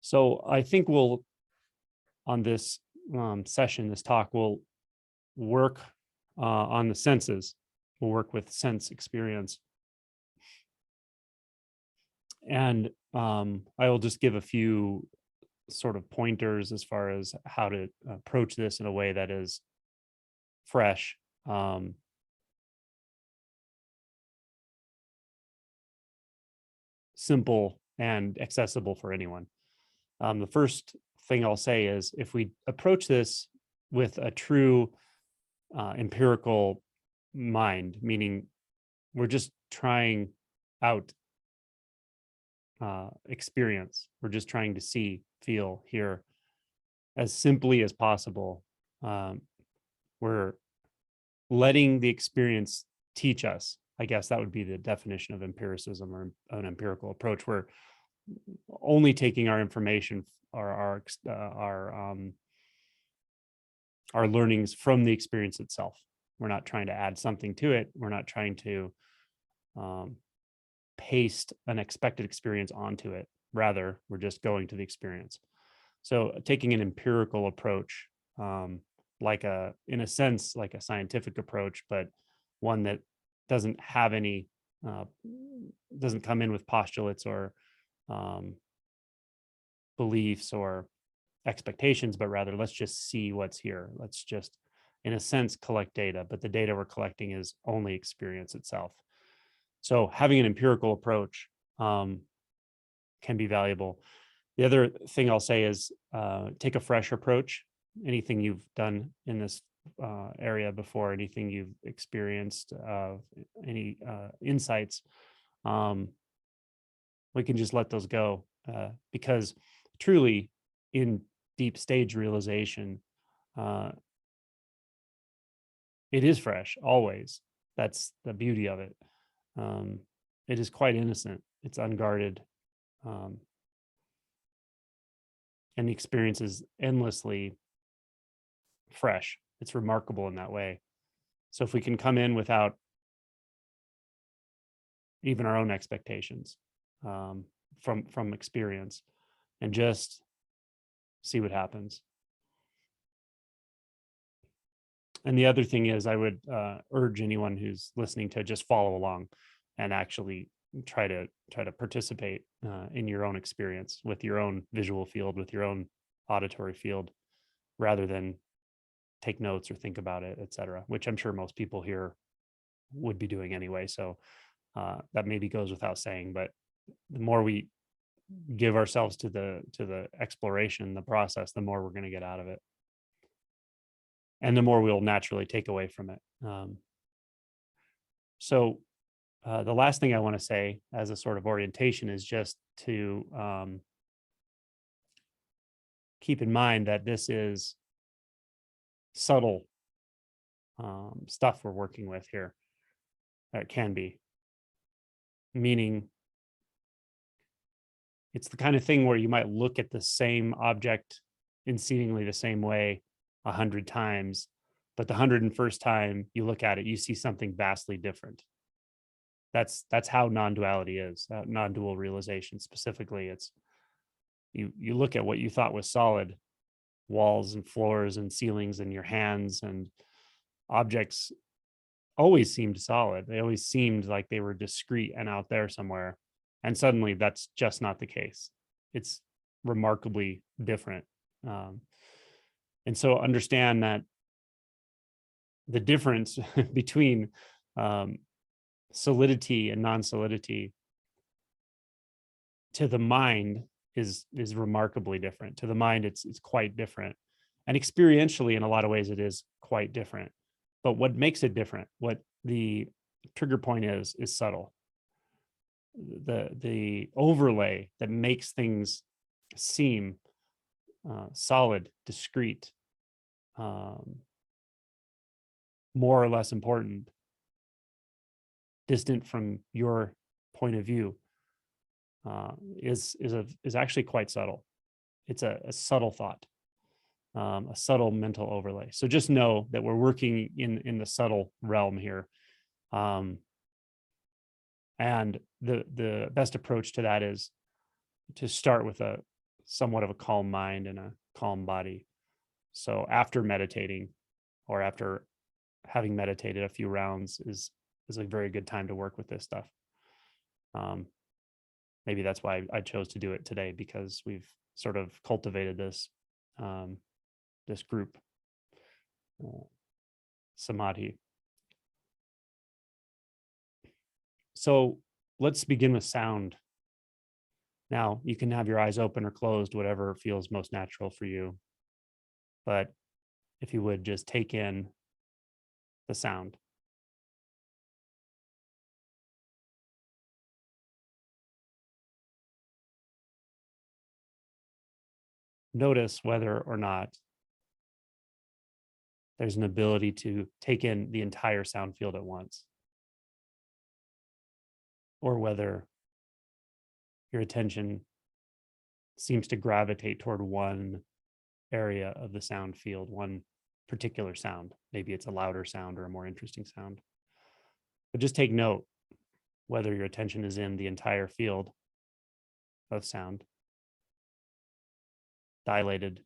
So I think we'll, on this session, this talk, we'll work on the senses. We'll work with sense experience. And I will just give a few sort of pointers as far as how to approach this in a way that is fresh. Simple and accessible for anyone. The first thing I'll say is if we approach this with a true empirical mind, meaning we're just trying out experience, we're just trying to see, feel, hear as simply as possible. We're letting the experience teach us. I guess that would be the definition of empiricism or an empirical approach. We're only taking our information or our learnings from the experience itself. We're not trying to add something to it. We're not trying to paste an expected experience onto it. Rather, we're just going to the experience. So taking an empirical approach, in a sense, like a scientific approach, but one that doesn't have any, doesn't come in with postulates or beliefs or expectations, but rather let's just see what's here. Let's just, in a sense, collect data, but the data we're collecting is only experience itself. So having an empirical approach can be valuable. The other thing I'll say is take a fresh approach. Anything you've done in this area before, anything you've experienced, any insights, we can just let those go because truly in deep stage realization, it is fresh always. That's the beauty of it. It is quite innocent. It's unguarded. And the experience is endlessly fresh. It's remarkable in that way. So if we can come in without even our own expectations from experience and just see what happens. And the other thing is, I would urge anyone who's listening to just follow along and actually try to participate in your own experience with your own visual field, with your own auditory field, rather than take notes or think about it, etc., which I'm sure most people here would be doing anyway. So that maybe goes without saying, but the more we give ourselves to the exploration, the process, the more we're going to get out of it. And the more we'll naturally take away from it. So the last thing I want to say as a sort of orientation is just to keep in mind that this is subtle stuff we're working with here. It can be. Meaning, it's the kind of thing where you might look at the same object in seemingly the same way 100 times, but the 101st time you look at it, you see something vastly different. That's how non-duality is, non-dual realization specifically. It's you look at what you thought was solid, walls and floors and ceilings and your hands and objects always seemed solid. They always seemed like they were discrete and out there somewhere. And suddenly that's just not the case. It's remarkably different. And so understand that the difference between solidity and non-solidity to the mind is remarkably different. To the mind, it's quite different. And experientially, in a lot of ways, it is quite different. But what makes it different, what the trigger point is subtle. The overlay that makes things seem solid, discrete, more or less important, distant from your point of view, is actually quite subtle. It's a subtle thought, a subtle mental overlay. So just know that we're working in the subtle realm here, and the best approach to that is to start with a somewhat of a calm mind and a calm body. So after meditating, or after having meditated a few rounds, is a very good time to work with this stuff. Maybe that's why I chose to do it today, because we've sort of cultivated this this group samadhi. So let's begin with sound. Now, you can have your eyes open or closed, whatever feels most natural for you. But if you would just take in the sound. Notice whether or not there's an ability to take in the entire sound field at once, or whether your attention seems to gravitate toward one area of the sound field, one particular sound. Maybe it's a louder sound or a more interesting sound. But just take note whether your attention is in the entire field of sound, dilated,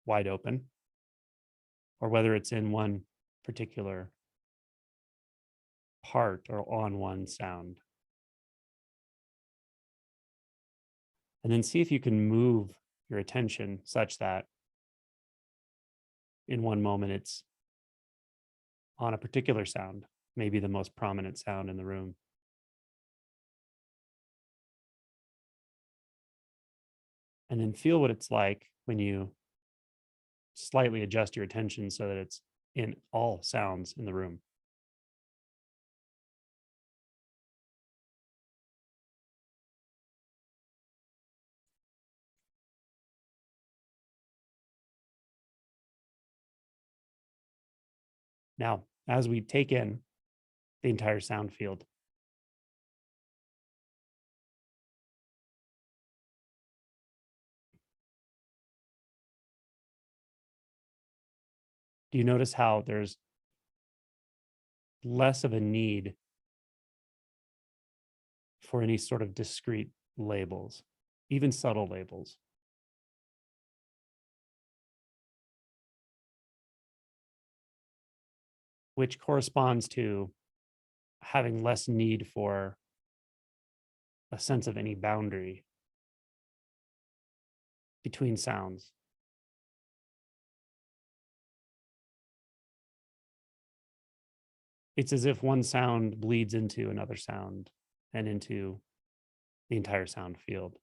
wide open, or whether it's in one particular part or on one sound. And then see if you can move your attention such that in one moment it's on a particular sound, maybe the most prominent sound in the room. And then feel what it's like when you slightly adjust your attention so that it's in all sounds in the room. Now, as we take in the entire sound field, do you notice how there's less of a need for any sort of discrete labels, even subtle labels? Which corresponds to having less need for a sense of any boundary between sounds. It's as if one sound bleeds into another sound and into the entire sound field.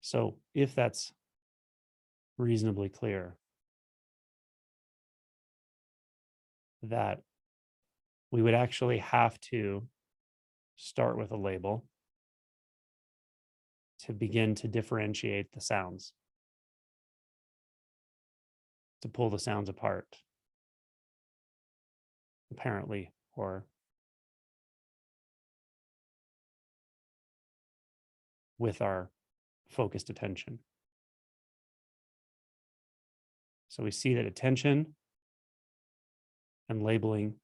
So if that's reasonably clear, that we would actually have to start with a label to begin to differentiate the sounds, to pull the sounds apart, apparently, or with our focused attention. So we see that attention and labeling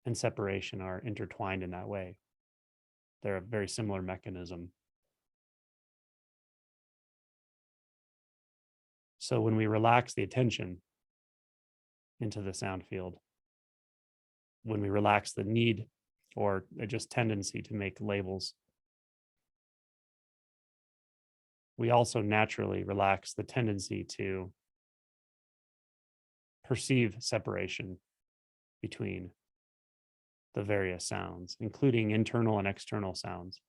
and separation are intertwined in that way. They're a very similar mechanism. So when we relax the attention into the sound field, when we relax the need or just tendency to make labels, we also naturally relax the tendency to perceive separation between the various sounds, including internal and external sounds,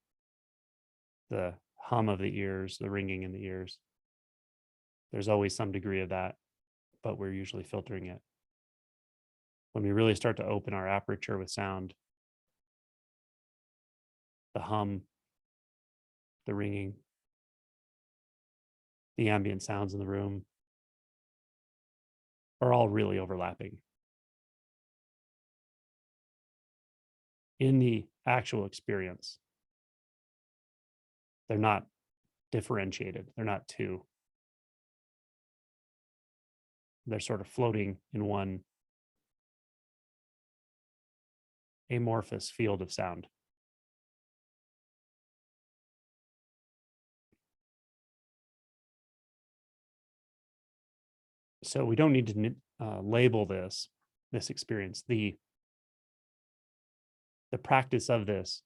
the hum of the ears, the ringing in the ears. There's always some degree of that, but we're usually filtering it. When we really start to open our aperture with sound, the hum, the ringing, the ambient sounds in the room are all really overlapping. In the actual experience, they're not differentiated. They're not two. They're sort of floating in one amorphous field of sound. So we don't need to label this experience. The practice of this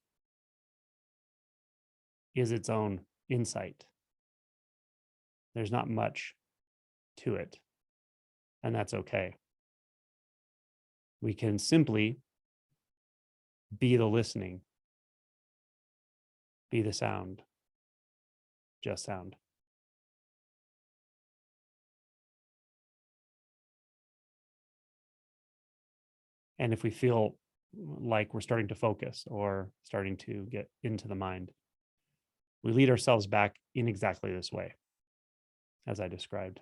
is its own insight. There's not much to it, and that's okay. We can simply be the listening, be the sound, just sound. And if we feel like we're starting to focus or starting to get into the mind, we lead ourselves back in exactly this way, as I described,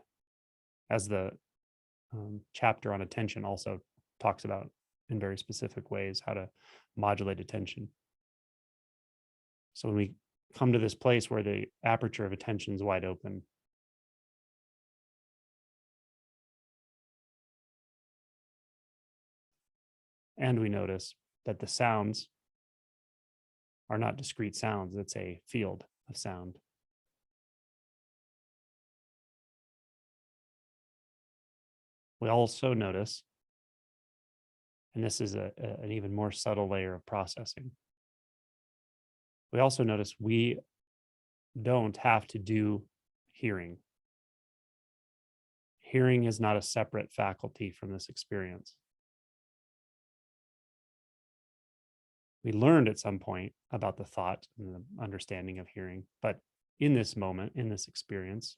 as the chapter on attention also talks about in very specific ways how to modulate attention. So when we come to this place where the aperture of attention is wide open, and we notice that the sounds are not discrete sounds, it's a field of sound. We also notice, and this is an even more subtle layer of processing, we also notice we don't have to do hearing. Hearing is not a separate faculty from this experience. We learned at some point about the thought and the understanding of hearing, but in this moment, in this experience,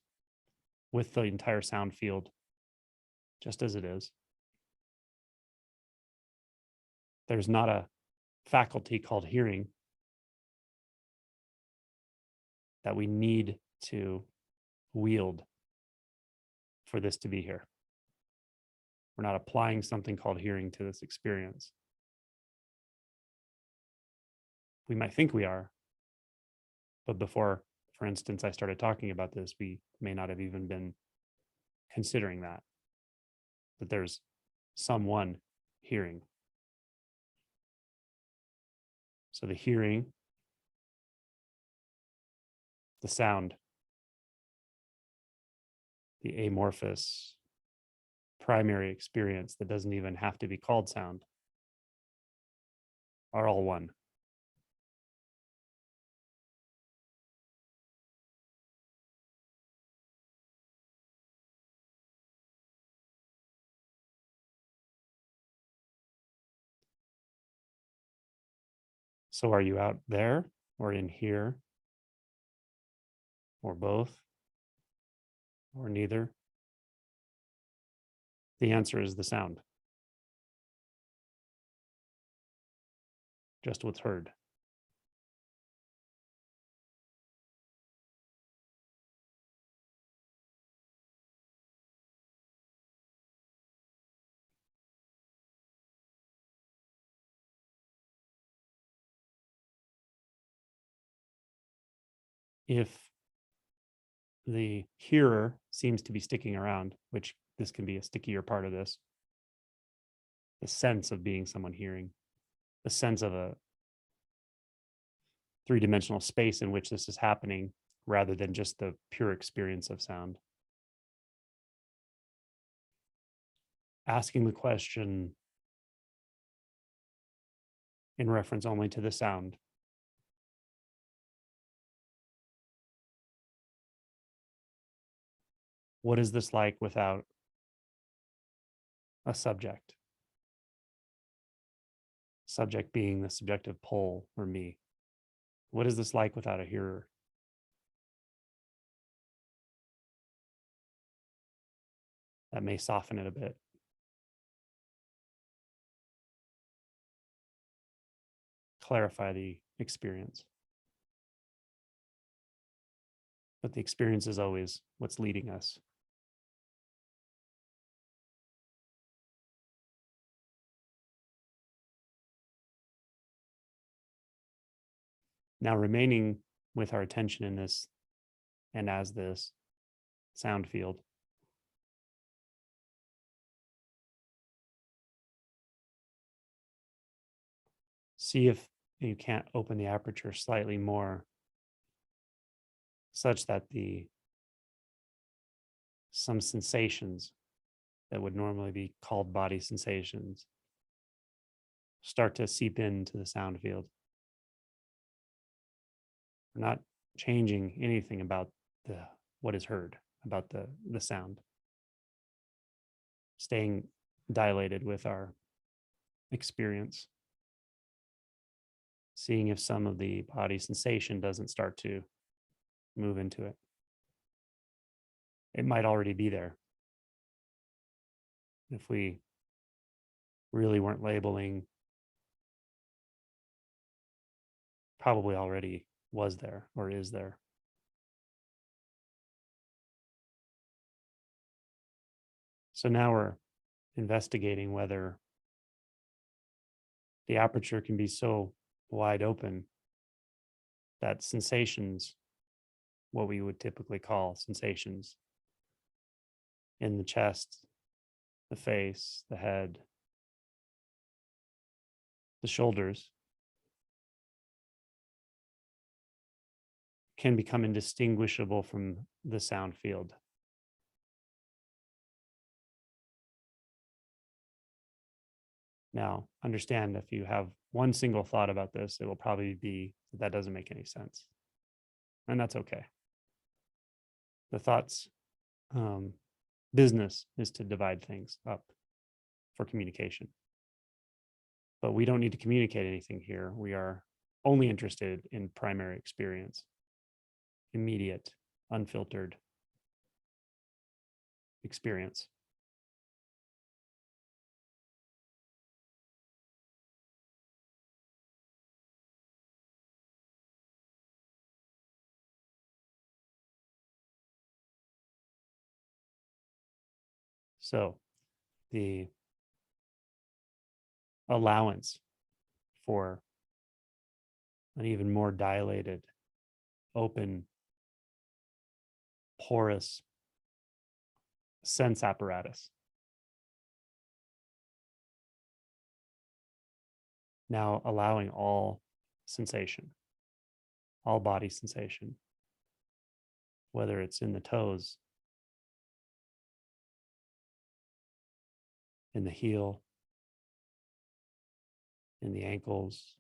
with the entire sound field just as it is, there's not a faculty called hearing that we need to wield for this to be here. We're not applying something called hearing to this experience. We might think we are, but before, for instance, I started talking about this, we may not have even been considering that there's someone hearing. So the hearing, the sound, the amorphous primary experience that doesn't even have to be called sound are all one. So are you out there or in here or both or neither? The answer is the sound. Just what's heard. If the hearer seems to be sticking around, which this can be a stickier part of this, the sense of being someone hearing, the sense of a three-dimensional space in which this is happening rather than just the pure experience of sound. Asking the question in reference only to the sound. What is this like without a subject? Subject being the subjective pole or me. What is this like without a hearer? That may soften it a bit. Clarify the experience. But the experience is always what's leading us. Now, remaining with our attention in this and as this sound field, See if you can't open the aperture slightly more, such that some sensations that would normally be called body sensations start to seep into the sound field. We're not changing anything about what is heard, about the sound. Staying dilated with our experience. Seeing if some of the body sensation doesn't start to move into it. It might already be there. If we really weren't labeling, probably already was there or is there. So now we're investigating whether the aperture can be so wide open that sensations, what we would typically call sensations in the chest, the face, the head, the shoulders, can become indistinguishable from the sound field. Now, understand, if you have one single thought about this, it will probably be that doesn't make any sense. And that's okay. The thought's business is to divide things up for communication. But we don't need to communicate anything here. We are only interested in primary experience, immediate, unfiltered experience. So the allowance for an even more dilated, open, porous sense apparatus. Now allowing all sensation, all body sensation, whether it's in the toes, in the heel, in the ankles,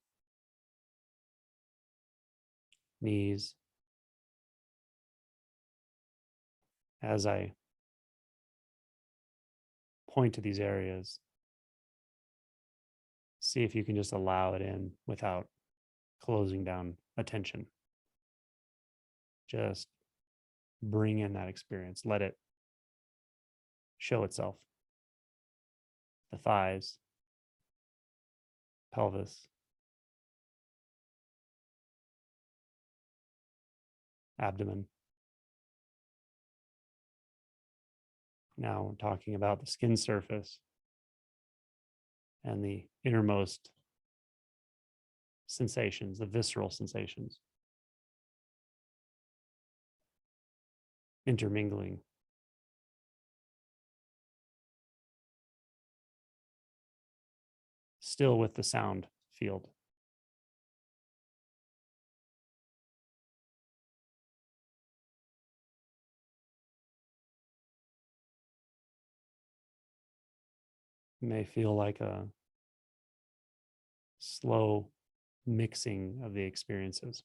knees. As I point to these areas, see if you can just allow it in without closing down attention. Just bring in that experience. Let it show itself. The thighs, pelvis, abdomen. Now we're talking about the skin surface and the innermost sensations, the visceral sensations, intermingling. Still with the sound field. It may feel like a slow mixing of the experiences,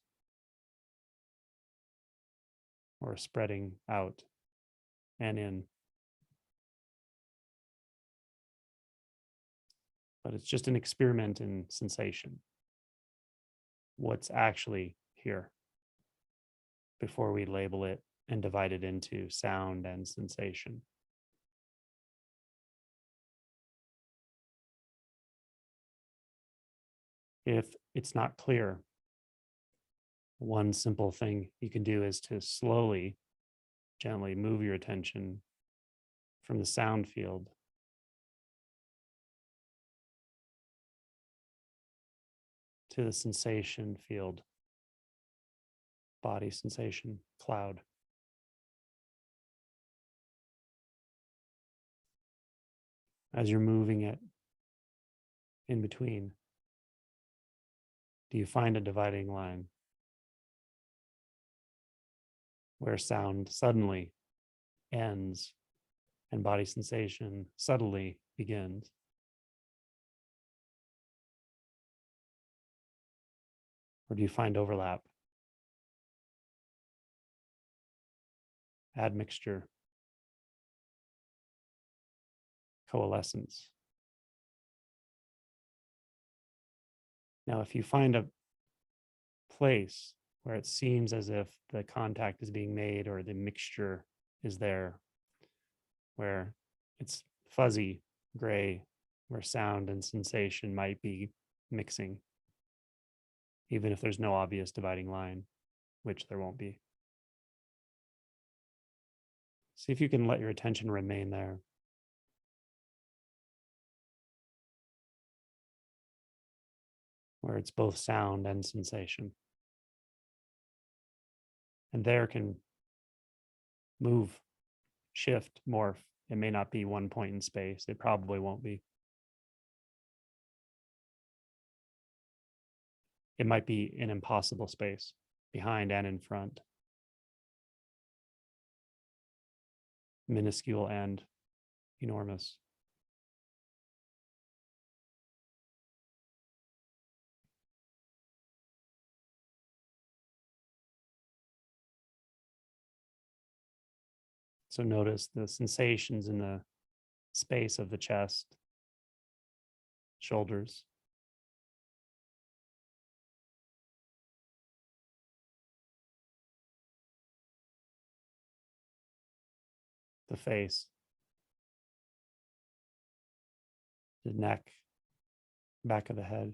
or spreading out and in. But it's just an experiment in sensation. What's actually here before we label it and divide it into sound and sensation. If it's not clear, one simple thing you can do is to slowly, gently move your attention from the sound field to the sensation field, body sensation cloud. As you're moving it in between, Do you find a dividing line where sound suddenly ends and body sensation subtly begins? Or do you find overlap, admixture, coalescence? Now, if you find a place where it seems as if the contact is being made or the mixture is there, where it's fuzzy, gray, where sound and sensation might be mixing, even if there's no obvious dividing line, which there won't be. See if you can let your attention remain there. Where it's both sound and sensation. And there can move, shift, morph. It may not be one point in space. It probably won't be. It might be an impossible space, behind and in front. Minuscule and enormous. So notice the sensations in the space of the chest, shoulders, the face, the neck, back of the head.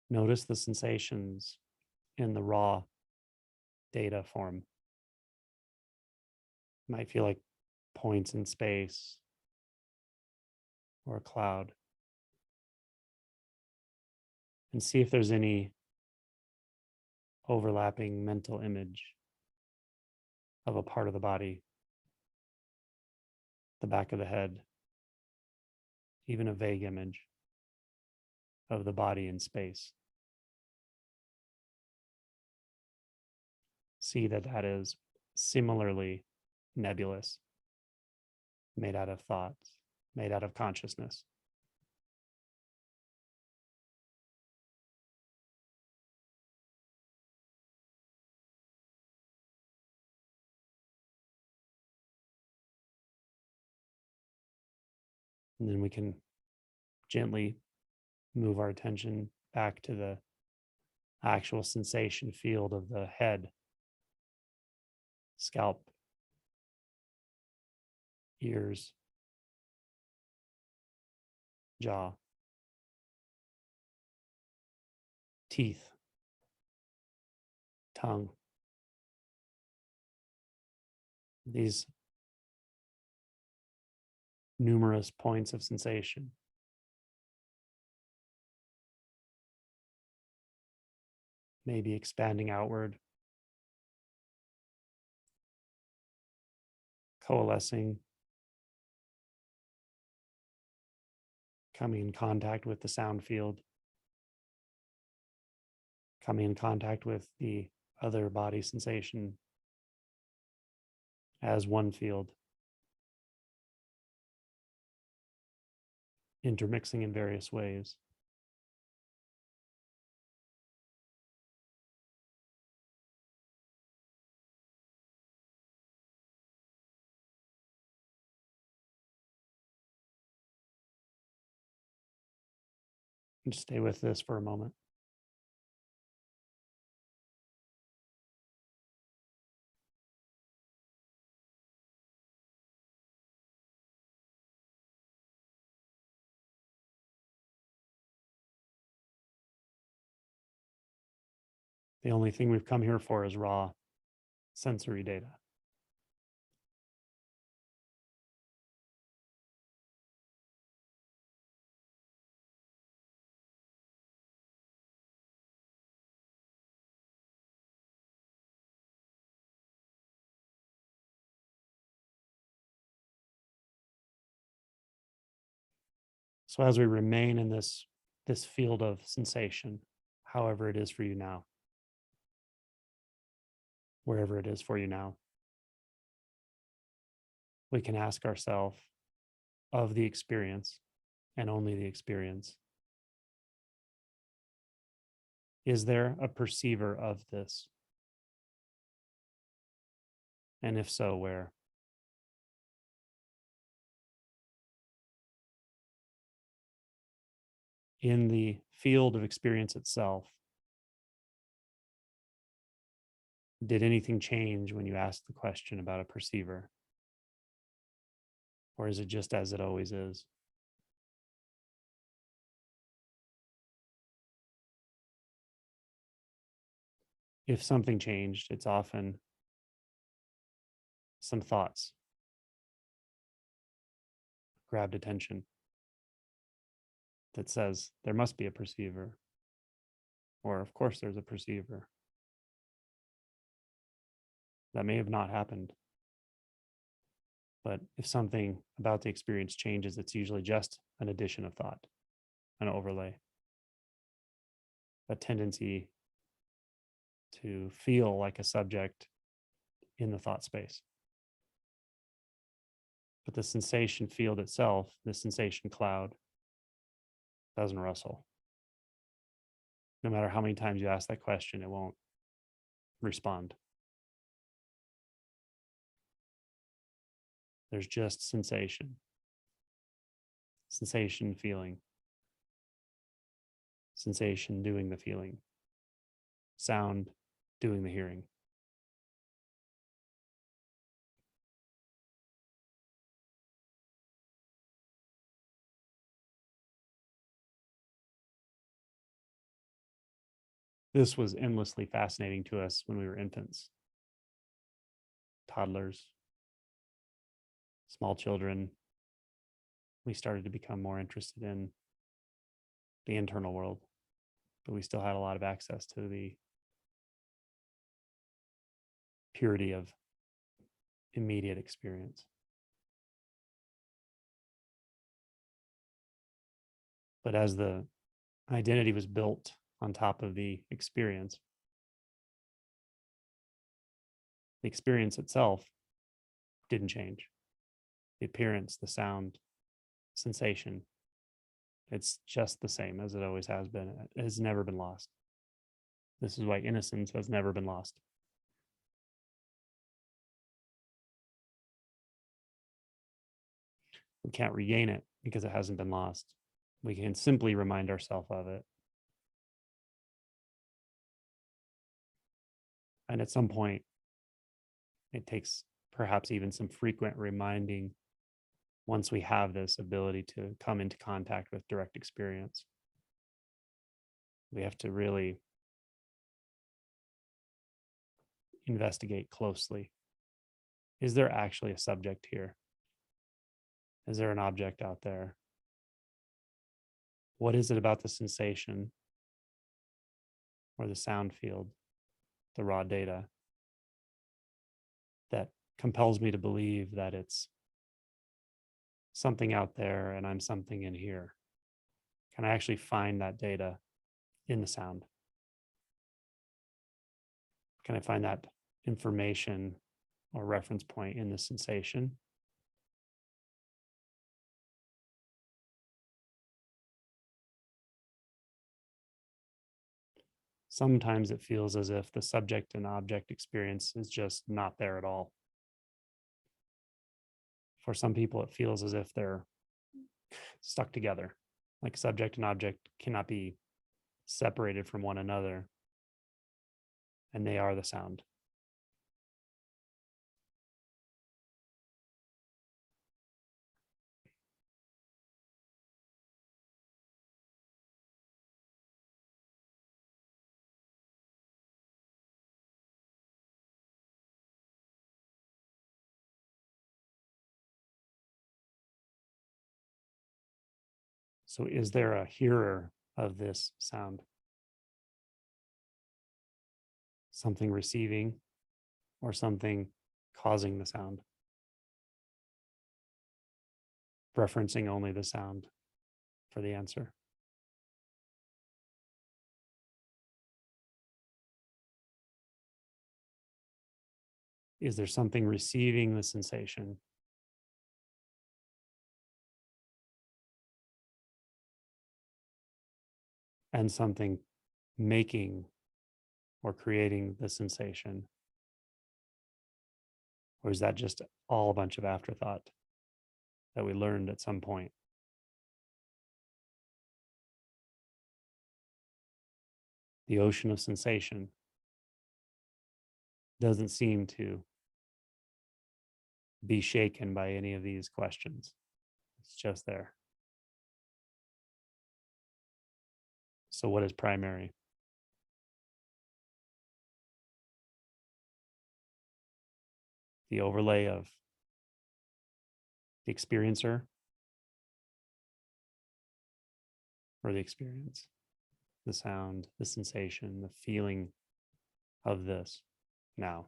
Notice the sensations in the raw data form. Might feel like points in space or a cloud. And see if there's any overlapping mental image of a part of the body, the back of the head, even a vague image of the body in space. See that that is similarly nebulous, made out of thoughts, made out of consciousness. And then we can gently move our attention back to the actual sensation field of the head, scalp, ears, jaw, teeth, tongue. These numerous points of sensation. Maybe expanding outward, coalescing, coming in contact with the sound field, coming in contact with the other body sensation as one field, intermixing in various ways. And just stay with this for a moment. The only thing we've come here for is raw sensory data. So as we remain in this field of sensation, however it is for you now, wherever it is for you now, we can ask ourselves of the experience and only the experience, is there a perceiver of this? And if so, where? In the field of experience itself, did anything change when you asked the question about a perceiver? Or is it just as it always is? If something changed, it's often some thoughts grabbed attention that says there must be a perceiver, or of course there's a perceiver. That may have not happened. But if something about the experience changes, it's usually just an addition of thought, an overlay, a tendency to feel like a subject in the thought space. But the sensation field itself, the sensation cloud, doesn't rustle. No matter how many times you ask that question, it won't respond. There's just sensation, sensation feeling, sensation doing the feeling, sound doing the hearing. This was endlessly fascinating to us when we were infants, toddlers, small children. We started to become more interested in the internal world, but we still had a lot of access to the purity of immediate experience. But as the identity was built on top of the experience itself didn't change. The appearance, the sound, sensation, it's just the same as it always has been. It has never been lost. This is why innocence has never been lost. We can't regain it because it hasn't been lost. We can simply remind ourselves of it. And at some point, it takes perhaps even some frequent reminding once we have this ability to come into contact with direct experience. We have to really investigate closely. Is there actually a subject here? Is there an object out there? What is it about the sensation or the sound field, the raw data, that compels me to believe that it's something out there and I'm something in here? Can I actually find that data in the sound? Can I find that information or reference point in the sensation? Sometimes it feels as if the subject and object experience is just not there at all. For some people, it feels as if they're stuck together, like subject and object cannot be separated from one another, and they are the sound. So is there a hearer of this sound? Something receiving or something causing the sound? Referencing only the sound? for the answer. Is there something receiving the sensation and something making or creating the sensation? Or is that just all a bunch of afterthought that we learned at some point? The ocean of sensation doesn't seem to be shaken by any of these questions. It's just there. So, what is primary? The overlay of the experiencer or the experience, the sound, the sensation, the feeling of this now.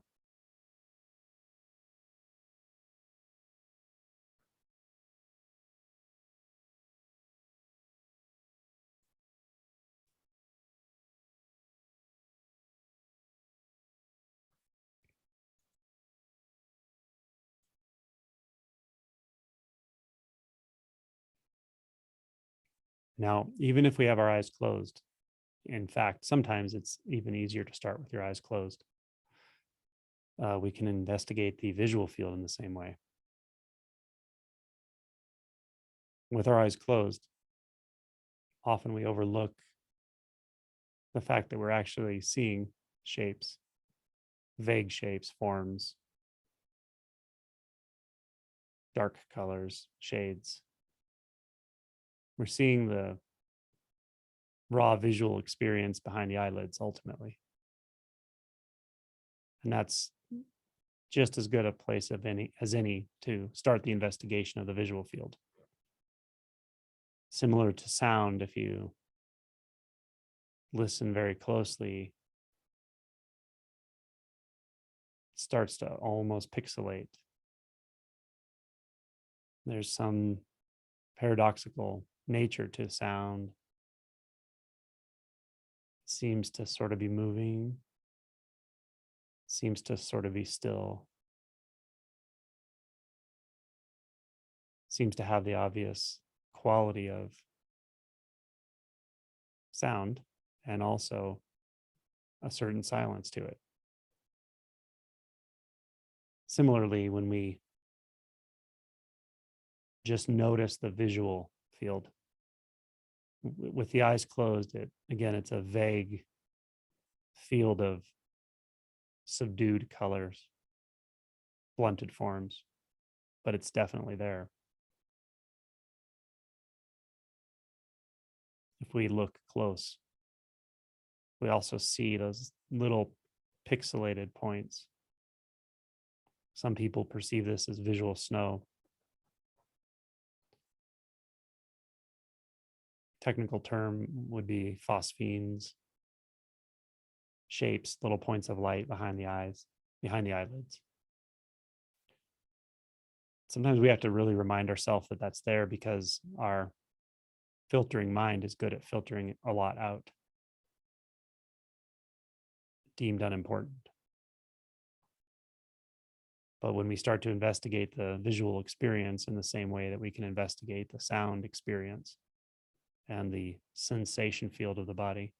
Now, even if we have our eyes closed, in fact, sometimes it's even easier to start with your eyes closed. We can investigate the visual field in the same way. With our eyes closed, often we overlook the fact that we're actually seeing shapes, vague shapes, forms, dark colors, shades. We're seeing the raw visual experience behind the eyelids ultimately. And that's just as good a place as any to start the investigation of the visual field. Similar to sound, if you listen very closely, it starts to almost pixelate. There's some paradoxical nature to sound. It seems to sort of be moving, seems to sort of be still, seems to have the obvious quality of sound and also a certain silence to it. Similarly, when we just notice the visual field with the eyes closed, it's a vague field of subdued colors, blunted forms, but it's definitely there. If we look close, we also see those little pixelated points. Some people perceive this as visual snow. Technical term would be phosphenes, shapes, little points of light behind the eyes, behind the eyelids. Sometimes we have to really remind ourselves that that's there because our filtering mind is good at filtering a lot out, deemed unimportant. But when we start to investigate the visual experience in the same way that we can investigate the sound experience and the sensation field of the body,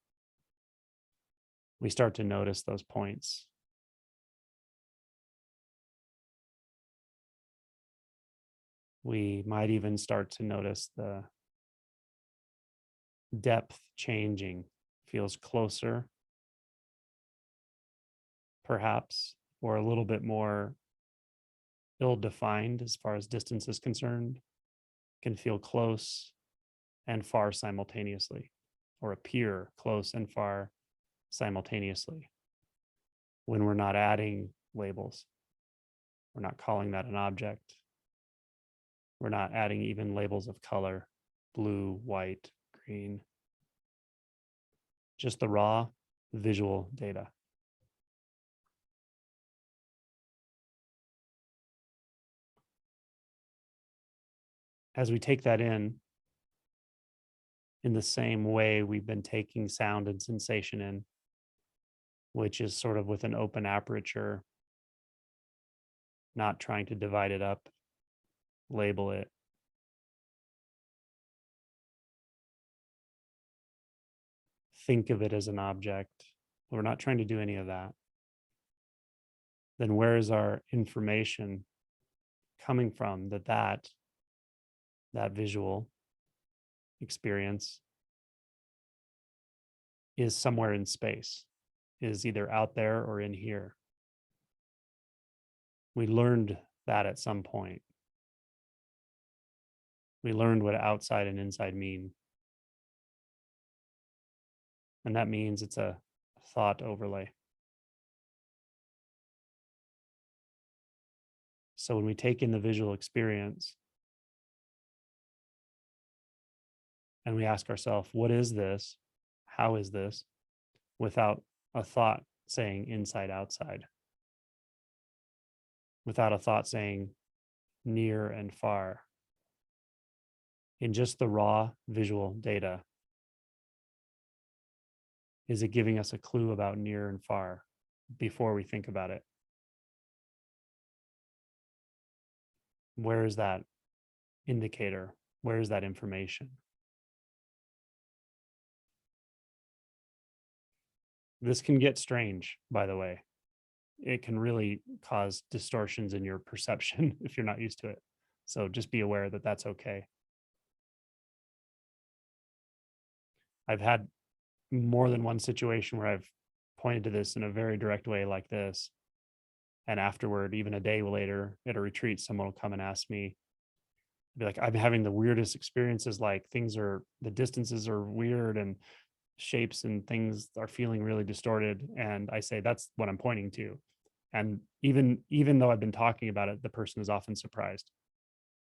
we start to notice those points. We might even start to notice the depth changing, feels closer, perhaps, or a little bit more ill-defined as far as distance is concerned, can feel close and far simultaneously, or appear close and far simultaneously when we're not adding labels. We're not calling that an object. We're not adding even labels of color, blue, white, green. Just the raw visual data. As we take that in, in the same way we've been taking sound and sensation in, which is sort of with an open aperture, not trying to divide it up, label it. Think of it as an object. We're not trying to do any of that. Then where is our information coming from that visual experience is somewhere in space, is either out there or in here? We learned that at some point. We learned what outside and inside mean. And that means it's a thought overlay. So when we take in the visual experience and we ask ourselves, what is this? How is this? Without a thought saying inside, outside. Without a thought saying near and far. In just the raw visual data, is it giving us a clue about near and far before we think about it? Where is that indicator? Where is that information? This can get strange, by the way. It can really cause distortions in your perception if you're not used to it. So just be aware that that's okay. I've had more than one situation where I've pointed to this in a very direct way like this. And afterward, even a day later at a retreat, someone will come and ask me, be like, I'm having the weirdest experiences, like the distances are weird and shapes and things are feeling really distorted. And I say, that's what I'm pointing to. And even though I've been talking about it, the person is often surprised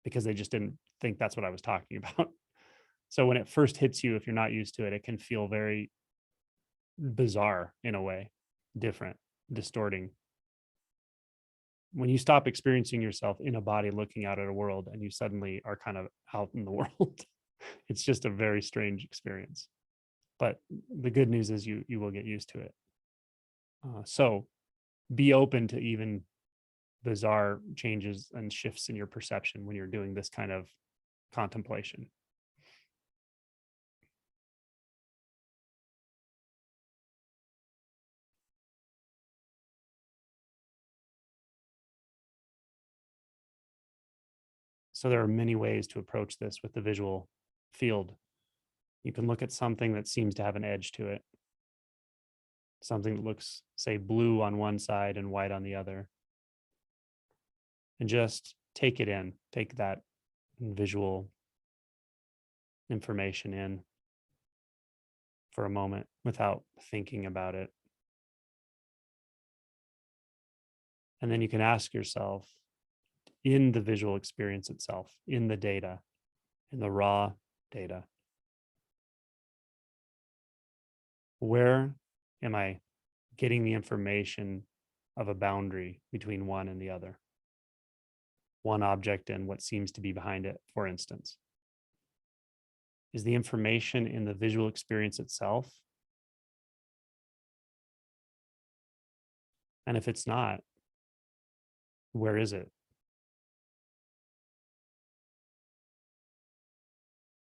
because they just didn't think that's what I was talking about. So when it first hits you, if you're not used to it, it can feel very bizarre in a way, different, distorting. When you stop experiencing yourself in a body looking out at a world and you suddenly are kind of out in the world, it's just a very strange experience. But the good news is you will get used to it. So be open to even bizarre changes and shifts in your perception when you're doing this kind of contemplation. So there are many ways to approach this with the visual field. You can look at something that seems to have an edge to it, something that looks, say, blue on one side and white on the other, and just take it in, take that visual information in for a moment without thinking about it. And then you can ask yourself, in the visual experience itself, in the data, in the raw data, where am I getting the information of a boundary between one and the other? One object and what seems to be behind it, for instance. Is the information in the visual experience itself? And if it's not, where is it?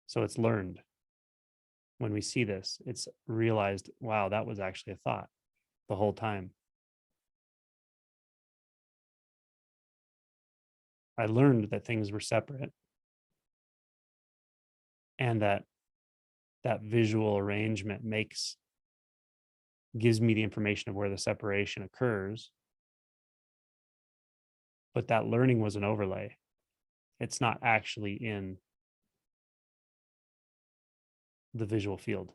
So it's learned. When we see this, it's realized, wow, that was actually a thought the whole time. I learned that things were separate and that visual arrangement gives me the information of where the separation occurs. But that learning was an overlay. It's not actually in the visual field.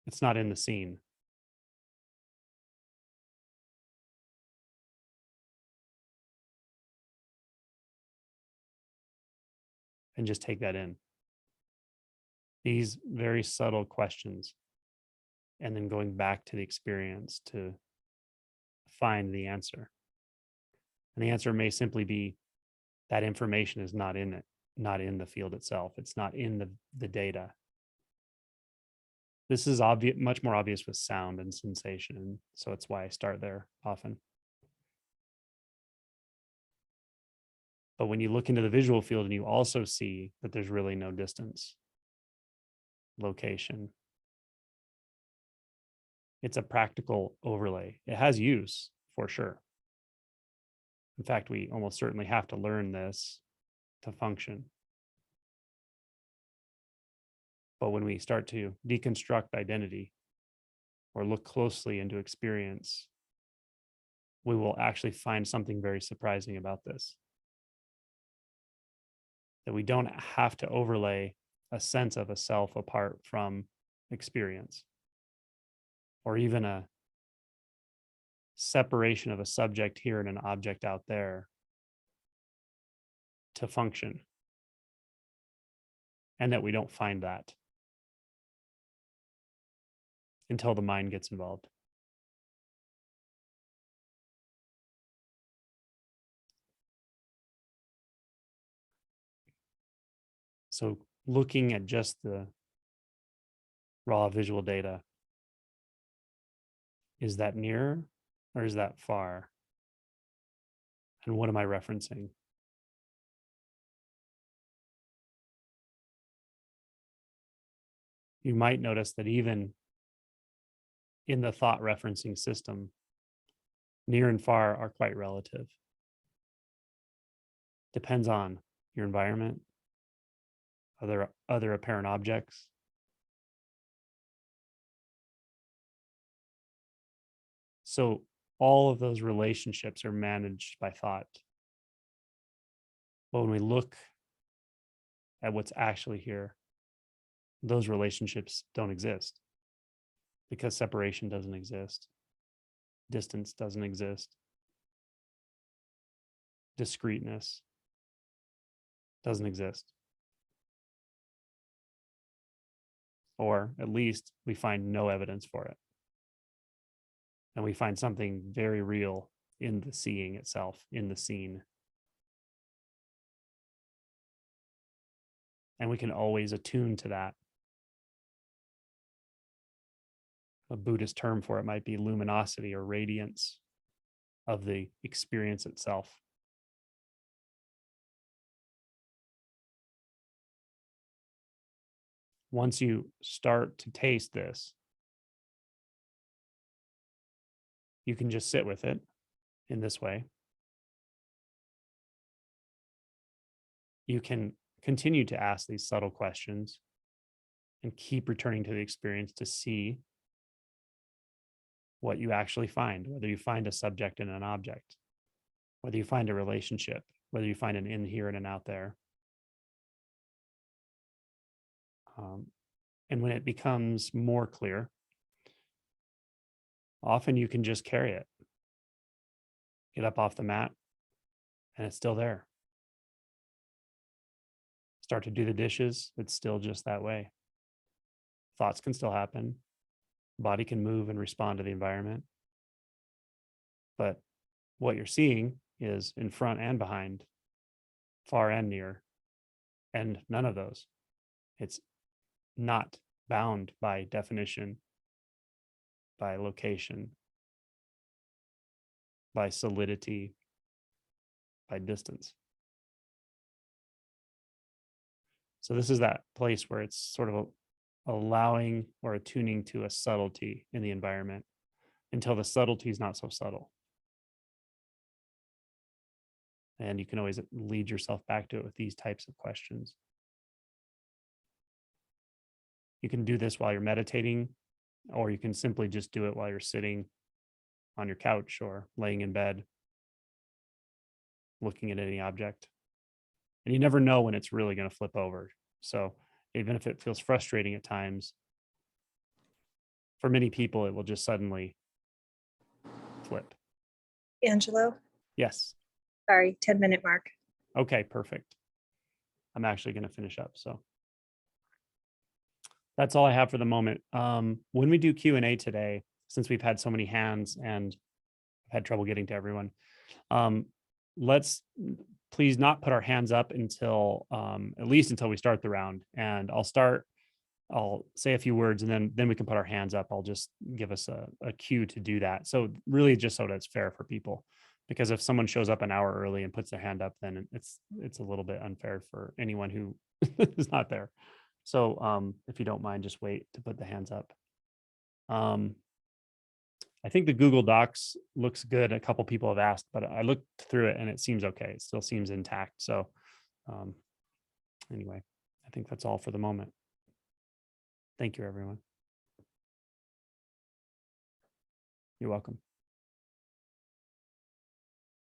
It's not in the scene. And just take that in. These very subtle questions, and then going back to the experience to find the answer. And the answer may simply be that information is not in it, not in the field itself. It's not in the data. This is much more obvious with sound and sensation. So it's why I start there often. But when you look into the visual field and you also see that there's really no distance, location, it's a practical overlay. It has use for sure. In fact, we almost certainly have to learn this to function. But when we start to deconstruct identity or look closely into experience, we will actually find something very surprising about this. That we don't have to overlay a sense of a self apart from experience, or even a separation of a subject here and an object out there to function. And that we don't find that until the mind gets involved. So looking at just the raw visual data, is that near or is that far? And what am I referencing? You might notice that even in the thought referencing system, near and far are quite relative. Depends on your environment, other apparent objects. So all of those relationships are managed by thought. But when we look at what's actually here, those relationships don't exist because separation doesn't exist. Distance doesn't exist. Discreteness doesn't exist. Or at least we find no evidence for it. And we find something very real in the seeing itself, in the seen. And we can always attune to that. A Buddhist term for it might be luminosity or radiance of the experience itself. Once you start to taste this, you can just sit with it in this way. You can continue to ask these subtle questions and keep returning to the experience to see what you actually find, whether you find a subject and an object, whether you find a relationship, whether you find an in here and an out there. And when it becomes more clear, often you can just carry it, get up off the mat, and it's still there. Start to do the dishes, it's still just that way. Thoughts can still happen. Body can move and respond to the environment. But what you're seeing is in front and behind, far and near, and none of those. It's not bound by definition, by location, by solidity, by distance. So this is that place where it's sort of allowing or attuning to a subtlety in the environment until the subtlety is not so subtle. And you can always lead yourself back to it with these types of questions. You can do this while you're meditating, or you can simply just do it while you're sitting on your couch or laying in bed, looking at any object. And you never know when it's really going to flip over. So even if it feels frustrating at times, for many people, it will just suddenly flip. Angelo, Yes. sorry, 10-minute mark. Okay, perfect. I'm actually going to finish up. So that's all I have for the moment. When we do Q&A today, since we've had so many hands and I've had trouble getting to everyone, let's please not put our hands up until at least until we start the round. And I'll start I'll say a few words, and then we can put our hands up. I'll just give us a cue to do that. So really just so that it's fair for people. Because if someone shows up an hour early and puts their hand up, then it's a little bit unfair for anyone who is not there. So if you don't mind, just wait to put the hands up. I think the Google Docs looks good. A couple people have asked, but I looked through it and it seems okay. It still seems intact. So um, anyway, I think that's all for the moment. Thank you, everyone. You're welcome.